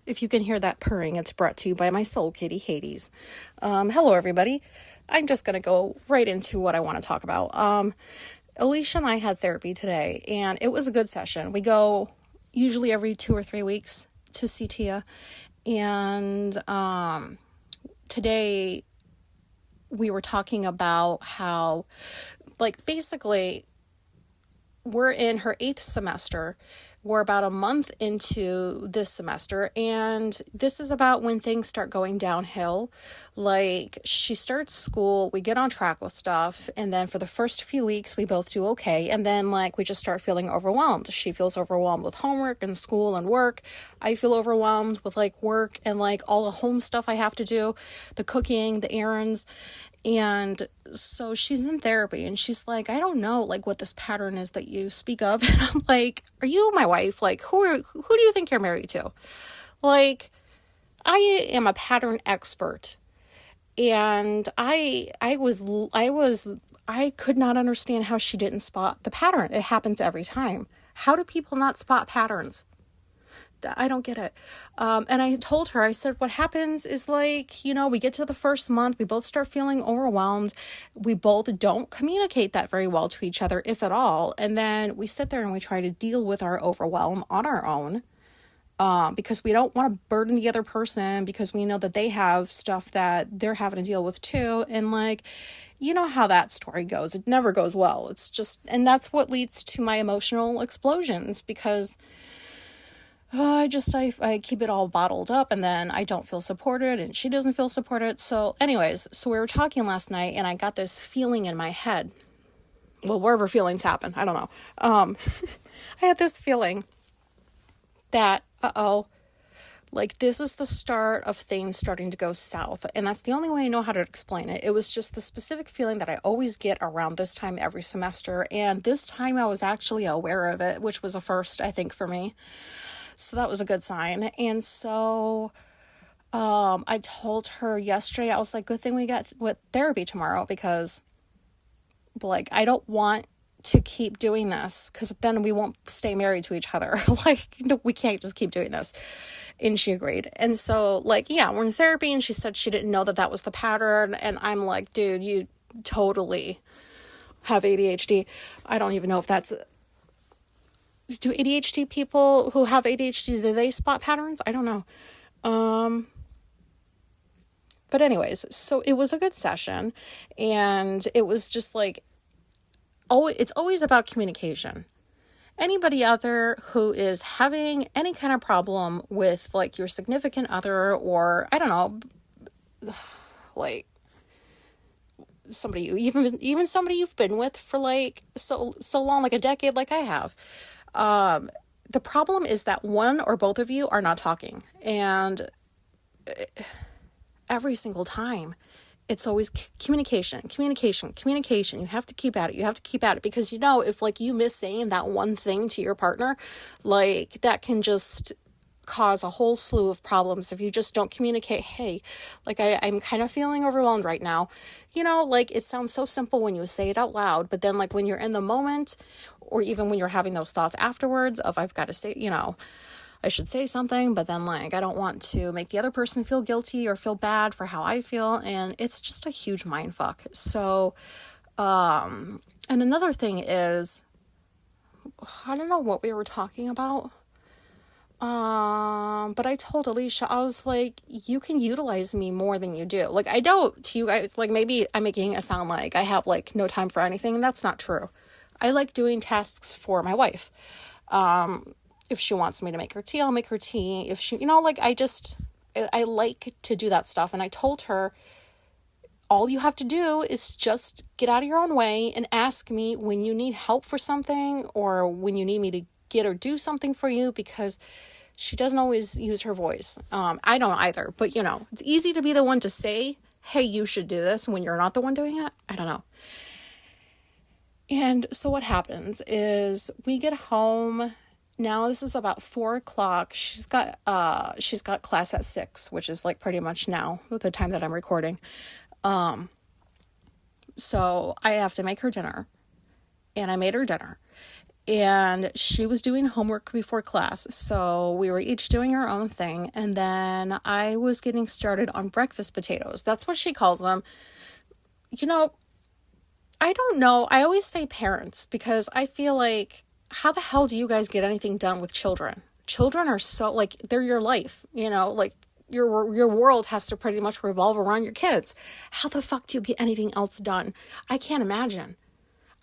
If you can hear that purring, it's brought to you by my soul kitty, Hades. Hello, everybody. I'm just going to go right into what I want to talk about. Alicia and I had therapy today, and it was a good session. We go usually every 2 or 3 weeks to see Tia, and today we were talking about how, basically, we're in her 8th semester. We're about a month into this semester, and this is about when things start going downhill. Like, she starts school, we get on track with stuff, and then for the first few weeks, we both do okay, and then, we just start feeling overwhelmed. She feels overwhelmed with homework and school and work. I feel overwhelmed with, work and, all the home stuff I have to do, the cooking, the errands. And so she's in therapy, and she's like, I don't know, what this pattern is that you speak of. And I'm like, are you my wife? Who do you think you're married to? I am a pattern expert. And I could not understand how she didn't spot the pattern. It happens every time. How do people not spot patterns? I don't get it. And I told her, I said, what happens is we get to the first month, we both start feeling overwhelmed. We both don't communicate that very well to each other, if at all. And then we sit there and we try to deal with our overwhelm on our own. Because we don't want to burden the other person, because we know that they have stuff that they're having to deal with too. And you know how that story goes. It never goes well. It's just, and that's what leads to my emotional explosions, because I keep it all bottled up, and then I don't feel supported, and she doesn't feel supported. So anyways, we were talking last night, and I got this feeling in my head. Well, wherever feelings happen, I don't know. I had this feeling that, this is the start of things starting to go south. And that's the only way I know how to explain it. It was just the specific feeling that I always get around this time every semester. And this time I was actually aware of it, which was a first, I think, for me. So that was a good sign. And so I told her yesterday, I was like, good thing we got with therapy tomorrow, because I don't want to keep doing this, because then we won't stay married to each other. No, we can't just keep doing this. And she agreed. And so yeah, we're in therapy, and she said she didn't know that was the pattern. And I'm like, dude, you totally have ADHD. I don't even know if that's... Do ADHD people who have ADHD, do they spot patterns? I don't know. But anyways, so it was a good session, and it was just it's always about communication. Anybody out there who is having any kind of problem with your significant other, or I don't know, somebody even somebody you've been with for so long, a decade, I have. The problem is that one or both of you are not talking, and every single time it's always communication. You have to keep at it, because if you miss saying that one thing to your partner, that can just cause a whole slew of problems if you just don't communicate. Hey, I'm kind of feeling overwhelmed right now. It sounds so simple when you say it out loud, but then when you're in the moment, or even when you're having those thoughts afterwards of, I've got to say, I should say something, but then I don't want to make the other person feel guilty or feel bad for how I feel. And it's just a huge mind fuck. So, and another thing is, I don't know what we were talking about. But I told Alicia, I was like, you can utilize me more than you do. I know to you guys, maybe I'm making it sound like I have no time for anything. And that's not true. I like doing tasks for my wife. If she wants me to make her tea, I'll make her tea. If she, I like to do that stuff. And I told her, all you have to do is just get out of your own way and ask me when you need help for something, or when you need me to get or do something for you, because she doesn't always use her voice. I don't either, but it's easy to be the one to say, hey, you should do this, when you're not the one doing it. I don't know. And so what happens is we get home. Now this is about 4:00. She's got class at 6, which is pretty much now the time that I'm recording. So I have to make her dinner, and I made her dinner. and she was doing homework before class, so we were each doing our own thing, and then I was getting started on breakfast potatoes. That's what she calls them. You know, I don't know. I always say parents because I feel like, how the hell do you guys get anything done with children? Children are so, like, they're your life, like your world has to pretty much revolve around your kids. How the fuck do you get anything else done? I can't imagine.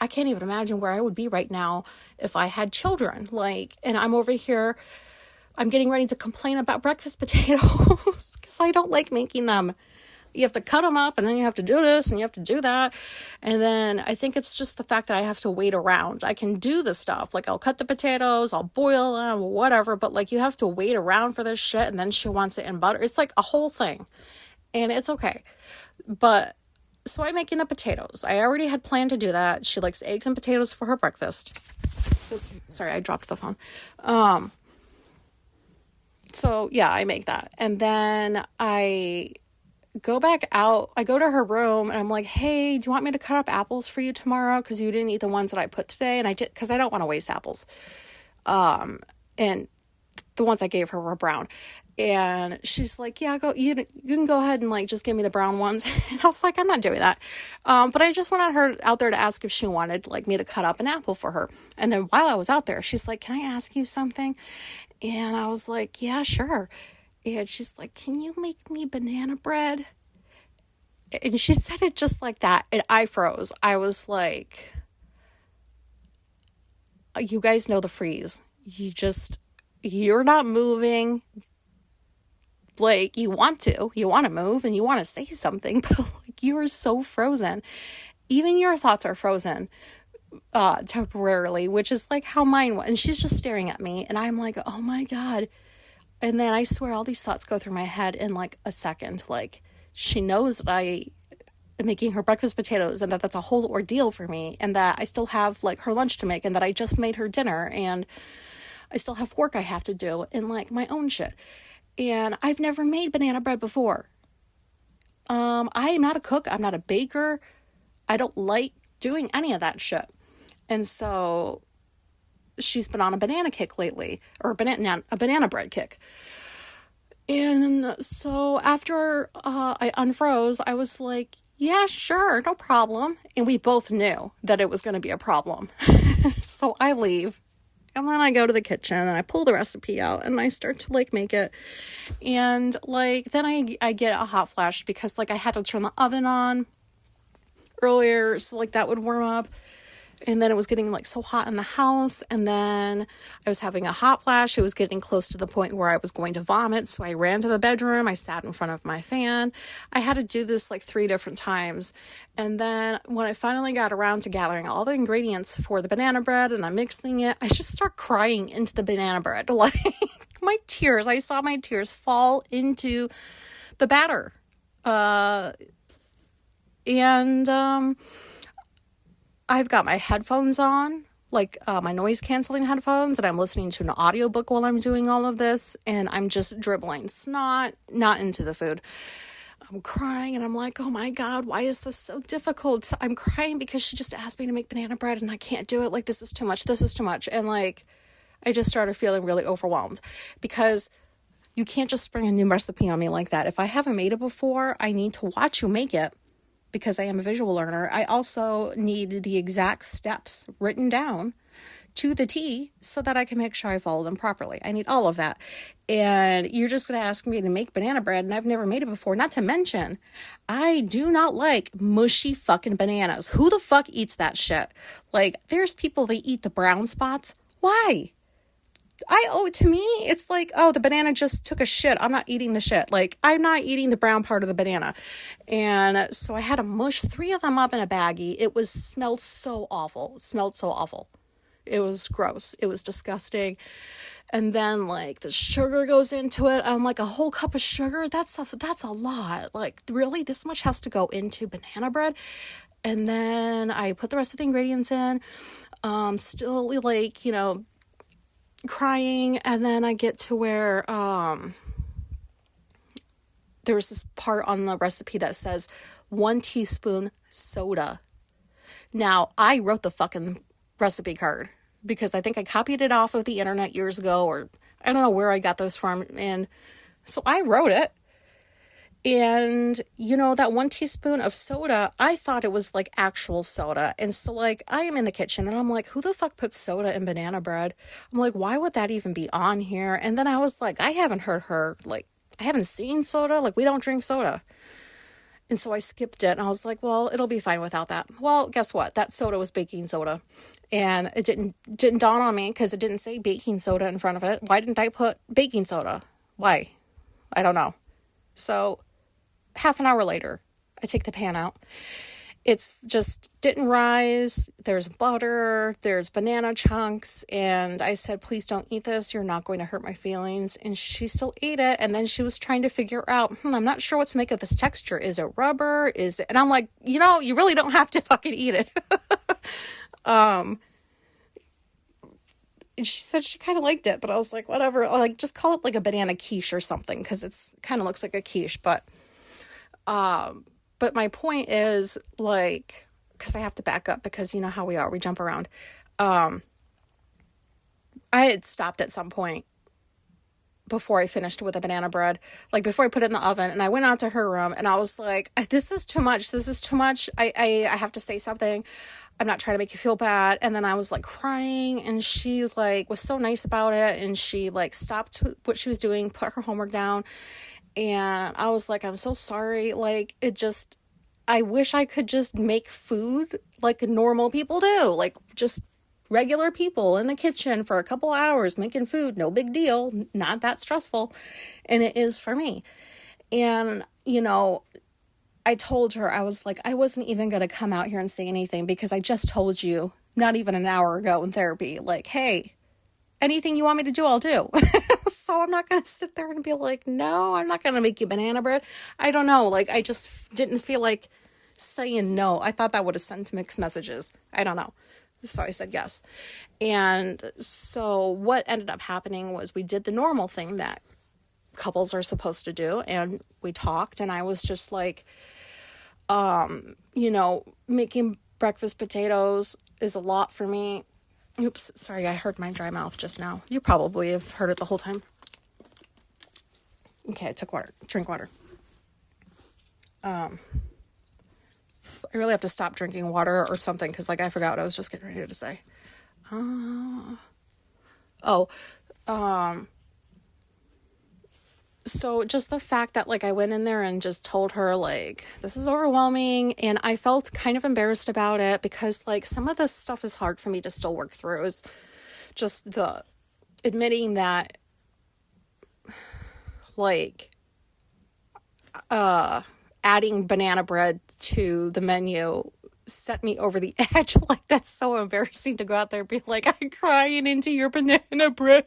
I can't even imagine where I would be right now if I had children. Like, and I'm over here, I'm getting ready to complain about breakfast potatoes because I don't like making them. You have to cut them up, and then you have to do this, and you have to do that. And then I think it's just the fact that I have to wait around. I can do the stuff. Like, I'll cut the potatoes, I'll boil them, whatever. But, like, you have to wait around for this shit, and then she wants it in butter. It's like a whole thing. And it's okay. But, so I'm making the potatoes. I already had planned to do that. She likes eggs and potatoes for her breakfast. Oops, sorry, I dropped the phone. So, yeah, I make that. And then I go back out. I go to her room and I'm like, hey, do you want me to cut up apples for you tomorrow? Because you didn't eat the ones that I put today. And I did, because I don't want to waste apples. And the ones I gave her were brown. And she's like, yeah, go. You can go ahead and like just give me the brown ones. And I was like, I'm not doing that. But I just wanted her out there to ask if she wanted like me to cut up an apple for her. And then while I was out there, she's like, can I ask you something? And I was like, yeah, sure. And she's like, can you make me banana bread? And she said it just like that. And I froze. I was like, you guys know the freeze. You're not moving. Like, you want to move and you want to say something, but like, you are so frozen. Even your thoughts are frozen temporarily, which is like how mine was. And she's just staring at me. And I'm like, oh my God. And then I swear all these thoughts go through my head in like a second. Like, she knows that I am making her breakfast potatoes and that that's a whole ordeal for me, and that I still have like her lunch to make, and that I just made her dinner, and I still have work I have to do and like my own shit. And I've never made banana bread before. I am not a cook. I'm not a baker. I don't like doing any of that shit. And so she's been on a banana kick lately, or a banana bread kick. And so after I unfroze, I was like, yeah, sure, no problem. And we both knew that it was going to be a problem. So I leave. And then I go to the kitchen and I pull the recipe out and I start to like make it. And like, then I get a hot flash because like I had to turn the oven on earlier, so like that would warm up. And then it was getting like so hot in the house. And then I was having a hot flash. It was getting close to the point where I was going to vomit. So I ran to the bedroom. I sat in front of my fan. I had to do this like 3 different times. And then when I finally got around to gathering all the ingredients for the banana bread and I'm mixing it, I just start crying into the banana bread. Like my tears, I saw my tears fall into the batter. I've got my headphones on, like my noise canceling headphones, and I'm listening to an audiobook while I'm doing all of this, and I'm just dribbling snot, not into the food. I'm crying, and I'm like, oh my God, why is this so difficult? I'm crying because she just asked me to make banana bread, and I can't do it. Like, this is too much. And like, I just started feeling really overwhelmed because you can't just spring a new recipe on me like that. If I haven't made it before, I need to watch you make it. Because I am a visual learner, I also need the exact steps written down to the T so that I can make sure I follow them properly. I need all of that. And you're just going to ask me to make banana bread, and I've never made it before. Not to mention, I do not like mushy fucking bananas. Who the fuck eats that shit? Like, there's people that eat the brown spots. Why? To me, it's like, oh, the banana just took a shit. I'm not eating the shit. Like, I'm not eating the brown part of the banana. And so I had to mush 3 of them up in a baggie. It smelled so awful. It was gross. It was disgusting. And then like the sugar goes into it. I'm like, a whole cup of sugar? That's a lot. Like, really? This much has to go into banana bread? And then I put the rest of the ingredients in. Still like, crying, and then I get to where there's this part on the recipe that says 1 teaspoon soda. Now, I wrote the fucking recipe card. because I think I copied it off of the internet years ago, or I don't know where I got those from. And so I wrote it. And, that 1 teaspoon of soda, I thought it was like actual soda. And so, like, I am in the kitchen and I'm like, who the fuck puts soda in banana bread? I'm like, why would that even be on here? And then I was like, I haven't heard her, like, I haven't seen soda. Like, we don't drink soda. And so I skipped it and I was like, well, it'll be fine without that. Well, guess what? That soda was baking soda. And it didn't dawn on me because it didn't say baking soda in front of it. Why didn't I put baking soda? Why? I don't know. So half an hour later, I take the pan out. It's just didn't rise. There's butter, there's banana chunks. And I said, please don't eat this. You're not going to hurt my feelings. And she still ate it. And then she was trying to figure out, I'm not sure what to make of this texture. Is it rubber? Is it? And I'm like, you really don't have to fucking eat it. She said she kind of liked it, but I was like, whatever. Like, just call it like a banana quiche or something, because it's kind of looks like a quiche. But my point is, like, because I have to back up because you know how we are, we jump around. I had stopped at some point before I finished with the banana bread, like before I put it in the oven, and I went out to her room and I was like, this is too much. This is too much. I have to say something. I'm not trying to make you feel bad. And then I was like crying, and she like was so nice about it. And she like stopped what she was doing, put her homework down. And I was like, I'm so sorry. Like, I wish I could just make food like normal people do. Like, just regular people in the kitchen for a couple hours making food. No big deal. Not that stressful. And it is for me. And, I told her, I was like, I wasn't even going to come out here and say anything because I just told you not even an hour ago in therapy, like, hey, anything you want me to do, I'll do. So I'm not going to sit there and be like, no, I'm not going to make you banana bread. I don't know. Like, I just didn't feel like saying no. I thought that would have sent mixed messages. I don't know. So I said yes. And so what ended up happening was we did the normal thing that couples are supposed to do. And we talked, and I was just like, making breakfast potatoes is a lot for me. Oops, sorry, I heard my dry mouth just now. You probably have heard it the whole time. Okay, I took water. Drink water. I really have to stop drinking water or something because, like, I forgot what I was just getting ready to say. So just the fact that, like, I went in there and just told her, like, this is overwhelming, and I felt kind of embarrassed about it because, like, some of this stuff is hard for me to still work through, is just the admitting that, like, adding banana bread to the menu set me over the edge. Like, that's so embarrassing to go out there and be like, I'm crying into your banana bread.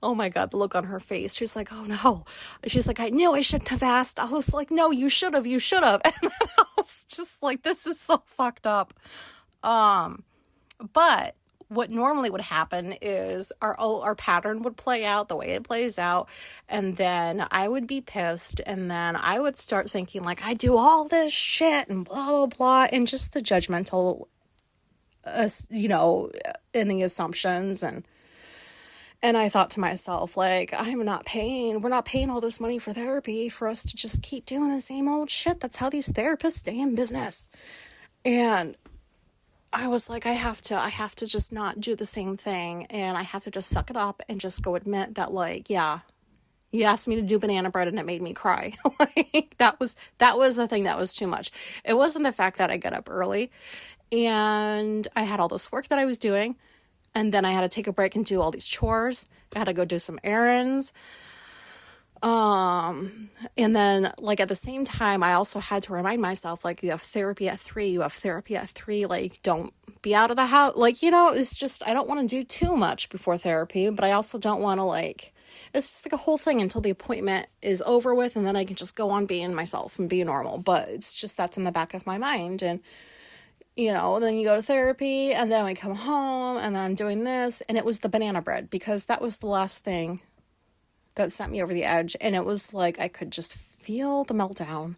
Oh my God, the look on her face. She's like, oh no. She's like, I knew I shouldn't have asked. I was like, no, you should have. And then I was just like, this is so fucked up. But what normally would happen is our pattern would play out the way it plays out, and then I would be pissed, and then I would start thinking, like, I do all this shit and blah, blah, blah, and just the judgmental, and the assumptions, and I thought to myself, like, we're not paying all this money for therapy for us to just keep doing the same old shit. That's how these therapists stay in business. And I was like, I have to just not do the same thing. And I have to just suck it up and just go admit that, like, yeah, you asked me to do banana bread and it made me cry. Like, that was the thing that was too much. It wasn't the fact that I got up early and I had all this work that I was doing. And then I had to take a break and do all these chores. I had to go do some errands. And then, like, at the same time, I also had to remind myself, like, you have therapy at 3, like, don't be out of the house. Like, it's just, I don't want to do too much before therapy, but I also don't want to, like, it's just like a whole thing until the appointment is over with, and then I can just go on being myself and be normal. But it's just, that's in the back of my mind. And then you go to therapy, and then we come home, and then I'm doing this, and it was the banana bread, because that was the last thing that sent me over the edge, and it was like I could just feel the meltdown,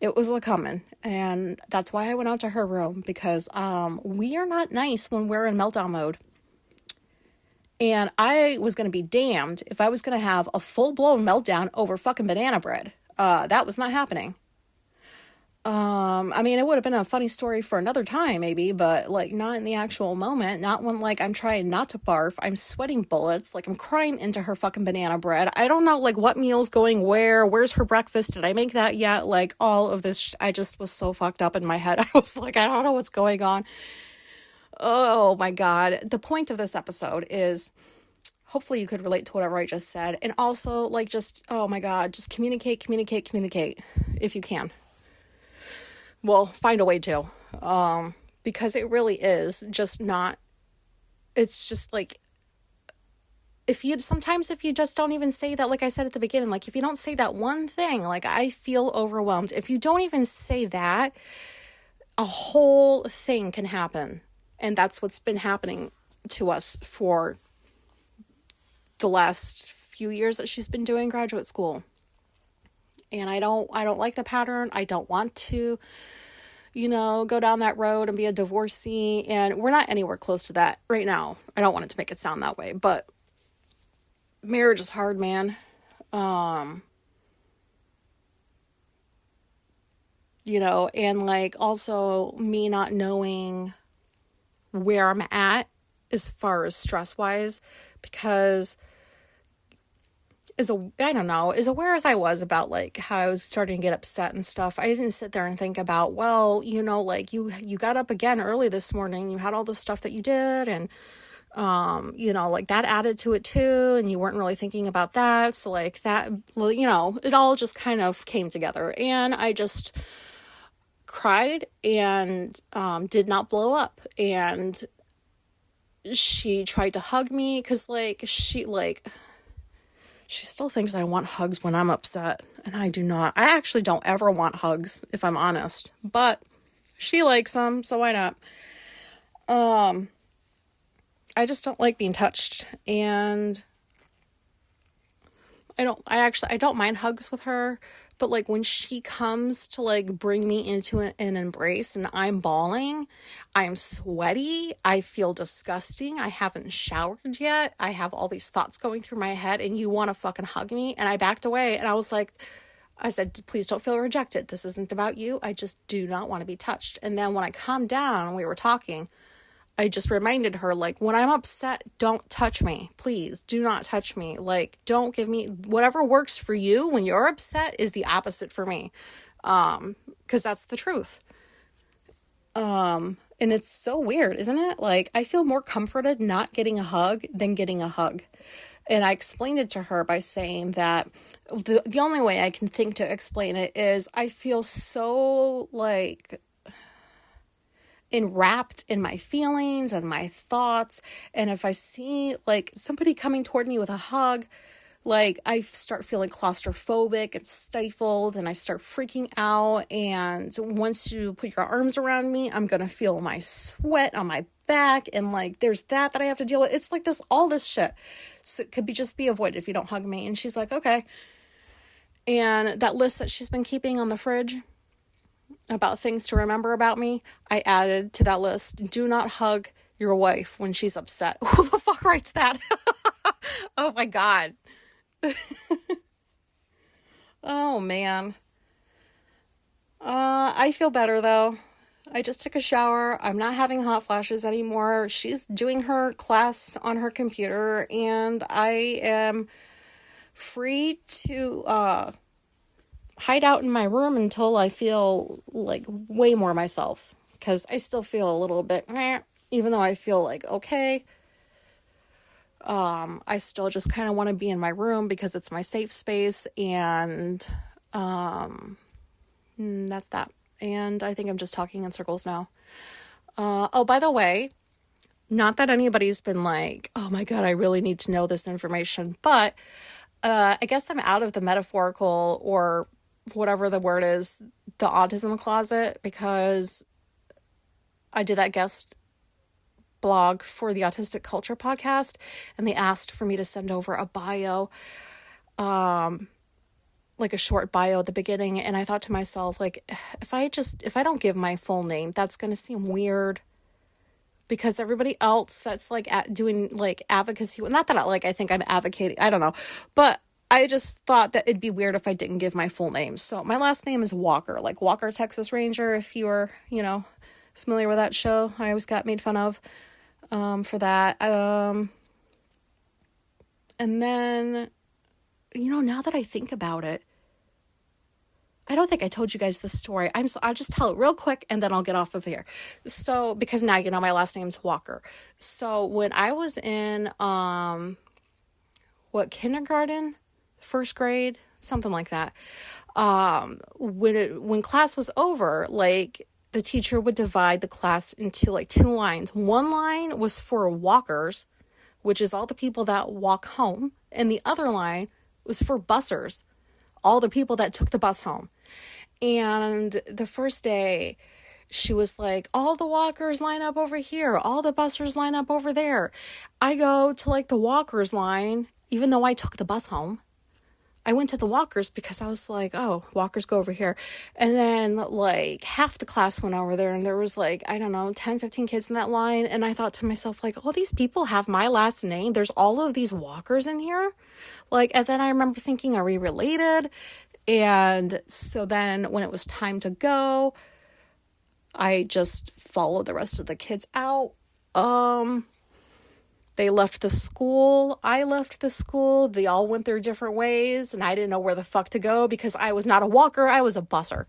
It was a coming, and that's why I went out to her room, because we are not nice when we're in meltdown mode. And I was going to be damned if I was going to have a full-blown meltdown over fucking banana bread. That was not happening. I mean, it would have been a funny story for another time, maybe, but, like, not in the actual moment. Not when, like, I'm trying not to barf. I'm sweating bullets. Like, I'm crying into her fucking banana bread. I don't know, like, what meal's going where. Where's her breakfast? Did I make that yet? Like, all of this, I just was so fucked up in my head. I was like, I don't know what's going on. Oh, my God. The point of this episode is, hopefully you could relate to whatever I just said. And also, like, just, oh, my God, just communicate, if you can. Well, find a way to, because it really is just not, it's just like, if you just don't even say that, like I said at the beginning, like, if you don't say that one thing, like, I feel overwhelmed. If you don't even say that, a whole thing can happen. And that's what's been happening to us for the last few years that she's been doing graduate school. And I don't like the pattern. I don't want to, go down that road and be a divorcee. And we're not anywhere close to that right now. I don't want it to make it sound that way, but marriage is hard, man. And like, also me not knowing where I'm at as far as stress-wise, because as aware as I was about, like, how I was starting to get upset and stuff, I didn't sit there and think about, well, like, you got up again early this morning, you had all the stuff that you did, and like, that added to it too, and you weren't really thinking about that, so, like, that, it all just kind of came together, and I just cried and did not blow up. And she tried to hug me, because, like, she still thinks I want hugs when I'm upset, and I do not. I actually don't ever want hugs, if I'm honest, but she likes them, so why not? I just don't like being touched, and I don't mind hugs with her, but, like, when she comes to, like, bring me into an embrace and I'm bawling, I'm sweaty, I feel disgusting, I haven't showered yet, I have all these thoughts going through my head, and you want to fucking hug me? And I backed away, and I said, please don't feel rejected. This isn't about you. I just do not want to be touched. And then when I calmed down and we were talking, I just reminded her, like, when I'm upset, don't touch me. Please do not touch me. Like, don't give me whatever works for you when you're upset is the opposite for me. 'Cause that's the truth. And it's so weird, isn't it? Like, I feel more comforted not getting a hug than getting a hug. And I explained it to her by saying that the only way I can think to explain it is I feel so, like, enwrapped in my feelings and my thoughts, and if I see, like, somebody coming toward me with a hug, like, I start feeling claustrophobic and stifled, and I start freaking out, and once you put your arms around me, I'm gonna feel my sweat on my back, and, like, there's that I have to deal with. It's like all this shit, so it could just be avoided if you don't hug me. And she's like, okay. And that list that she's been keeping on the fridge about things to remember about me, I added to that list, do not hug your wife when she's upset. Who the fuck writes that? Oh my God. Oh man. I feel better though. I just took a shower. I'm not having hot flashes anymore. She's doing her class on her computer, and I am free to hide out in my room until I feel, like, way more myself, because I still feel a little bit even though I feel like okay. I still just kind of want to be in my room because it's my safe space, and that's that. And I think I'm just talking in circles now. Oh, by the way, not that anybody's been like, oh my God, I really need to know this information, but I guess I'm out of the metaphorical, or whatever the word is, the autism closet, because I did that guest blog for the Autistic Culture podcast, and they asked for me to send over a bio. like a short bio at the beginning, and I thought to myself, like, if I don't give my full name, that's going to seem weird, because everybody else that's like doing like advocacy, not that I think I'm advocating, I don't know, but I just thought that it'd be weird if I didn't give my full name. So my last name is Walker, like Walker, Texas Ranger, if you are, familiar with that show. I always got made fun of for that. And then, now that I think about it, I don't think I told you guys the story. I'll just tell it real quick and then I'll get off of here. So, because now, my last name's Walker. So when I was in, kindergarten, first grade, something like that. When class was over, like, the teacher would divide the class into like two lines. One line was for walkers, which is all the people that walk home. And the other line was for bussers, all the people that took the bus home. And the first day, she was like, all the walkers line up over here, all the bussers line up over there. I go to like the walkers line, even though I took the bus home. I went to the walkers because I was like, oh, walkers go over here. And then like half the class went over there, and there was like, I don't know, 10, 15 kids in that line. And I thought to myself, like, oh, these people have my last name. There's all of these walkers in here. Like, and then I remember thinking, are we related? And so then when it was time to go, I just followed the rest of the kids out. They left the school. I left the school. They all went their different ways, and I didn't know where the fuck to go because I was not a walker. I was a busser.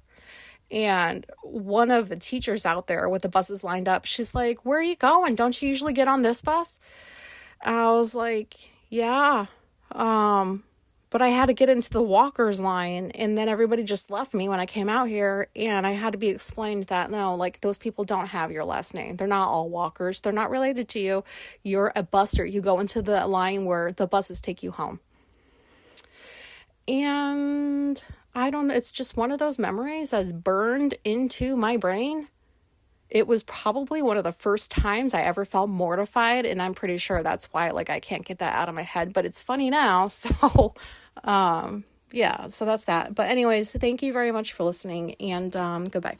And one of the teachers out there with the buses lined up, she's like, where are you going? Don't you usually get on this bus? I was like, yeah. But I had to get into the walkers line, and then everybody just left me when I came out here, and I had to be explained that, no, like, those people don't have your last name. They're not all walkers. They're not related to you. You're a busser. You go into the line where the buses take you home. And I don't know, it's just one of those memories that's burned into my brain. It was probably one of the first times I ever felt mortified, and I'm pretty sure that's why, like, I can't get that out of my head, but it's funny now, so, yeah, so that's that. But anyways, thank you very much for listening, and, goodbye.